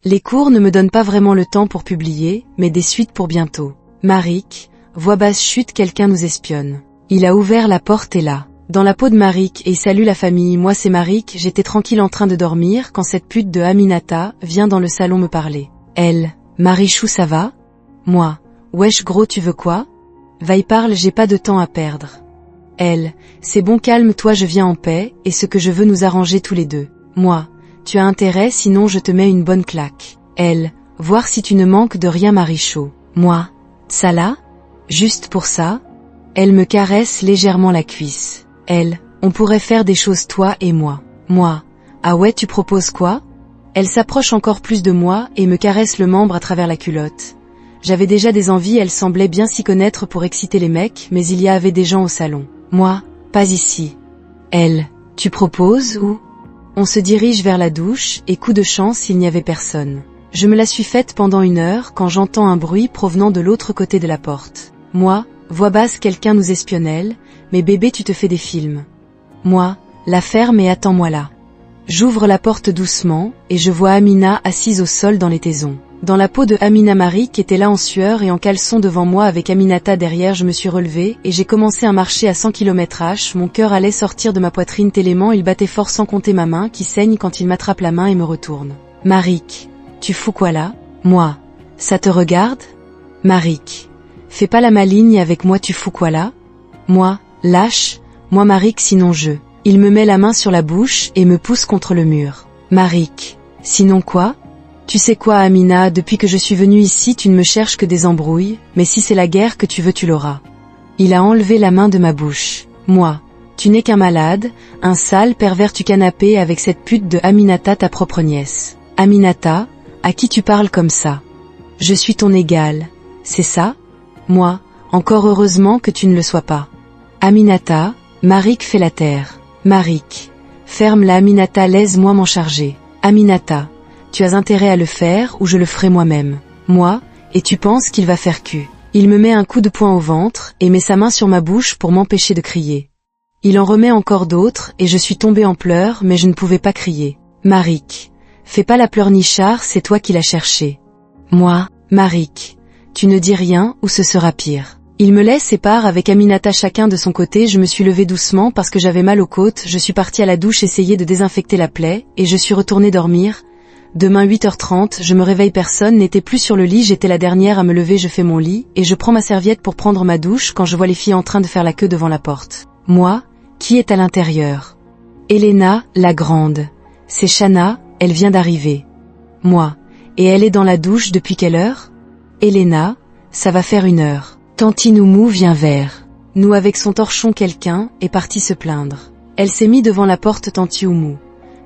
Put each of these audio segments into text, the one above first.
Les cours ne me donnent pas vraiment le temps pour publier, mais des suites pour bientôt. Marik, voix basse chute, quelqu'un nous espionne. Il a ouvert la porte et là. Dans la peau de Marik et salut la famille, moi c'est Marik, j'étais tranquille en train de dormir quand cette pute de Aminata vient dans le salon me parler. Elle, Marichou ça va? Moi, wesh gros tu veux quoi? Va y parle, j'ai pas de temps à perdre. Elle, c'est bon calme-toi je viens en paix, et ce que je veux nous arranger tous les deux. Moi, tu as intérêt sinon je te mets une bonne claque. Elle, voir si tu ne manques de rien Marichou. Moi, ça là? Juste pour ça? Elle me caresse légèrement la cuisse. Elle, on pourrait faire des choses toi et moi. Moi, ah ouais tu proposes quoi? Elle s'approche encore plus de moi et me caresse le membre à travers la culotte. J'avais déjà des envies, elle semblait bien s'y connaître pour exciter les mecs, mais il y avait des gens au salon. Moi, pas ici. Elle, tu proposes ou? On se dirige vers la douche et coup de chance il n'y avait personne. Je me la suis faite pendant 1 heure quand j'entends un bruit provenant de l'autre côté de la porte. Moi, voix basse quelqu'un nous espionne, mais bébé tu te fais des films. Moi, la ferme et attends-moi là. J'ouvre la porte doucement et je vois Amina assise au sol dans les taisons. Dans la peau de Amina Marik était là en sueur et en caleçon devant moi avec Aminata derrière. Je me suis relevée et j'ai commencé à marcher à 100 km/h. Mon cœur allait sortir de ma poitrine tellement il battait fort sans compter ma main qui saigne quand il m'attrape la main et me retourne. Marik, tu fous quoi là? Moi, ça te regarde? Marik, fais pas la maligne avec moi, tu fous quoi là? Moi, lâche, moi Marik sinon je. Il me met la main sur la bouche et me pousse contre le mur. Marik, sinon quoi? Tu sais quoi Amina, depuis que je suis venue ici tu ne me cherches que des embrouilles, mais si c'est la guerre que tu veux tu l'auras. Il a enlevé la main de ma bouche. Moi, tu n'es qu'un malade, un sale pervers tu canapé avec cette pute de Aminata ta propre nièce. Aminata, à qui tu parles comme ça? Je suis ton égal, c'est ça? Moi, encore heureusement que tu ne le sois pas. Aminata, Marik fait la terre. Marik, ferme-la Aminata, laisse-moi m'en charger. Aminata, tu as intérêt à le faire ou je le ferai moi-même. Moi, et tu penses qu'il va faire cul. Il me met un coup de poing au ventre et met sa main sur ma bouche pour m'empêcher de crier. Il en remet encore d'autres et je suis tombée en pleurs mais je ne pouvais pas crier. Marik, fais pas la pleurnichard, c'est toi qui l'as cherché. Moi, Marik, tu ne dis rien ou ce sera pire. Il me laisse et part avec Aminata chacun de son côté. Je me suis levée doucement parce que j'avais mal aux côtes, je suis partie à la douche essayer de désinfecter la plaie, et je suis retournée dormir. Demain 8h30, je me réveille, personne n'était plus sur le lit, j'étais la dernière à me lever, je fais mon lit, et je prends ma serviette pour prendre ma douche quand je vois les filles en train de faire la queue devant la porte. Moi, qui est à l'intérieur? Elena, la grande. C'est Shana, elle vient d'arriver. Moi, et elle est dans la douche depuis quelle heure? Elena, ça va faire 1 heure. Tanti Noumou vient vers nous avec son torchon, quelqu'un est parti se plaindre. Elle s'est mise devant la porte. Tanti Oumou,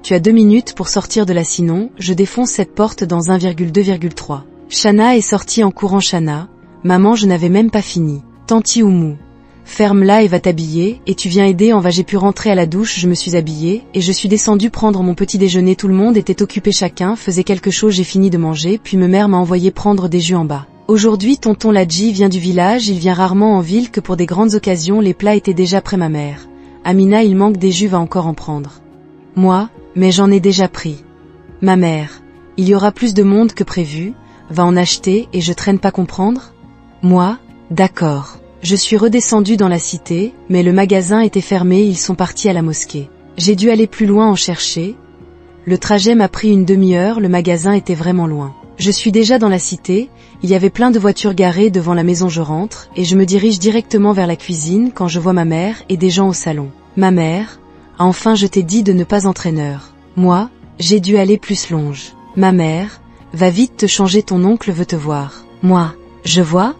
tu as 2 minutes pour sortir de là sinon, je défonce cette porte dans 1,2,3. Shana est sortie en courant. Shana, maman je n'avais même pas fini. Tanti Oumou, ferme-la et va t'habiller, et tu viens aider en va. J'ai pu rentrer à la douche, je me suis habillée, et je suis descendue prendre mon petit déjeuner. Tout le monde était occupé, chacun faisait quelque chose. J'ai fini de manger, puis ma mère m'a envoyé prendre des jus en bas. Aujourd'hui tonton Ladji vient du village, il vient rarement en ville que pour des grandes occasions, les plats étaient déjà prêts. Ma mère, Amina il manque des jus, va encore en prendre. Moi, mais j'en ai déjà pris. Ma mère, il y aura plus de monde que prévu, va en acheter et je traîne pas comprendre? Moi, d'accord. Je suis redescendue dans la cité, mais le magasin était fermé, ils sont partis à la mosquée. J'ai dû aller plus loin en chercher. Le trajet m'a pris 1 demi-heure, le magasin était vraiment loin. Je suis déjà dans la cité, il y avait plein de voitures garées devant la maison. Je rentre, et je me dirige directement vers la cuisine quand je vois ma mère et des gens au salon. Ma mère, enfin je t'ai dit de ne pas entraîneur. Moi, j'ai dû aller plus longe. Ma mère, va vite te changer, ton oncle veut te voir. Moi, je vois?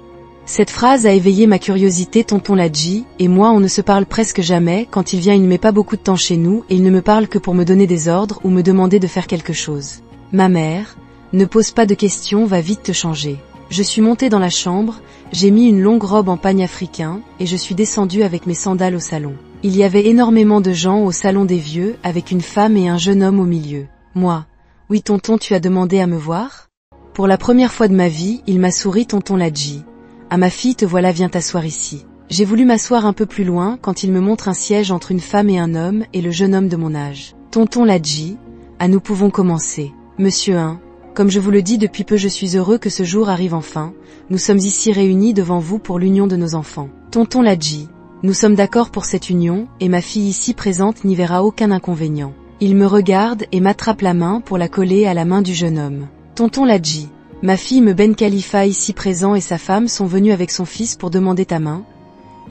Cette phrase a éveillé ma curiosité. Tonton Ladji et moi on ne se parle presque jamais, quand il vient il ne met pas beaucoup de temps chez nous et il ne me parle que pour me donner des ordres ou me demander de faire quelque chose. Ma mère, ne pose pas de questions, va vite te changer. Je suis montée dans la chambre, j'ai mis une longue robe en pagne africain, et je suis descendue avec mes sandales au salon. Il y avait énormément de gens au salon des vieux, avec une femme et un jeune homme au milieu. Moi, oui tonton, tu as demandé à me voir? Pour la première fois de ma vie, il m'a souri. Tonton Ladji. Ah ma fille, te voilà, viens t'asseoir ici. J'ai voulu m'asseoir un peu plus loin quand il me montre un siège entre une femme et un homme et le jeune homme de mon âge. Tonton Ladji, ah nous pouvons commencer. Monsieur 1, Comme je vous le dis depuis peu, je suis heureux que ce jour arrive enfin. Nous sommes ici réunis devant vous pour l'union de nos enfants. Tonton l'a dit. Nous sommes d'accord pour cette union, et ma fille ici présente n'y verra aucun inconvénient. Il me regarde et m'attrape la main pour la coller à la main du jeune homme. Tonton l'a dit. Ma fille Ben Khalifa ici présent et sa femme sont venus avec son fils pour demander ta main.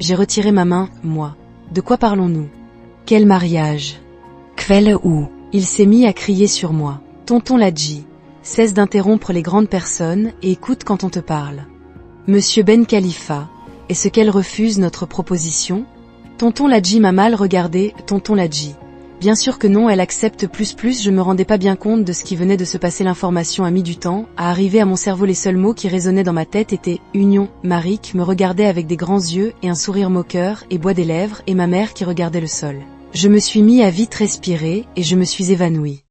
J'ai retiré ma main, moi. De quoi parlons-nous? Quel mariage? Quelle ou? Il s'est mis à crier sur moi. Tonton l'a dit. Cesse d'interrompre les grandes personnes et écoute quand on te parle. Monsieur Ben Khalifa, est-ce qu'elle refuse notre proposition? Tonton Ladji m'a mal regardé. Tonton Ladji. Bien sûr que non, elle accepte plus. Je me rendais pas bien compte de ce qui venait de se passer. L'information a mis du temps à arriver à mon cerveau. Les seuls mots qui résonnaient dans ma tête étaient union. Marik me regardait avec des grands yeux et un sourire moqueur et bois des lèvres, et ma mère qui regardait le sol. Je me suis mis à vite respirer et je me suis évanoui.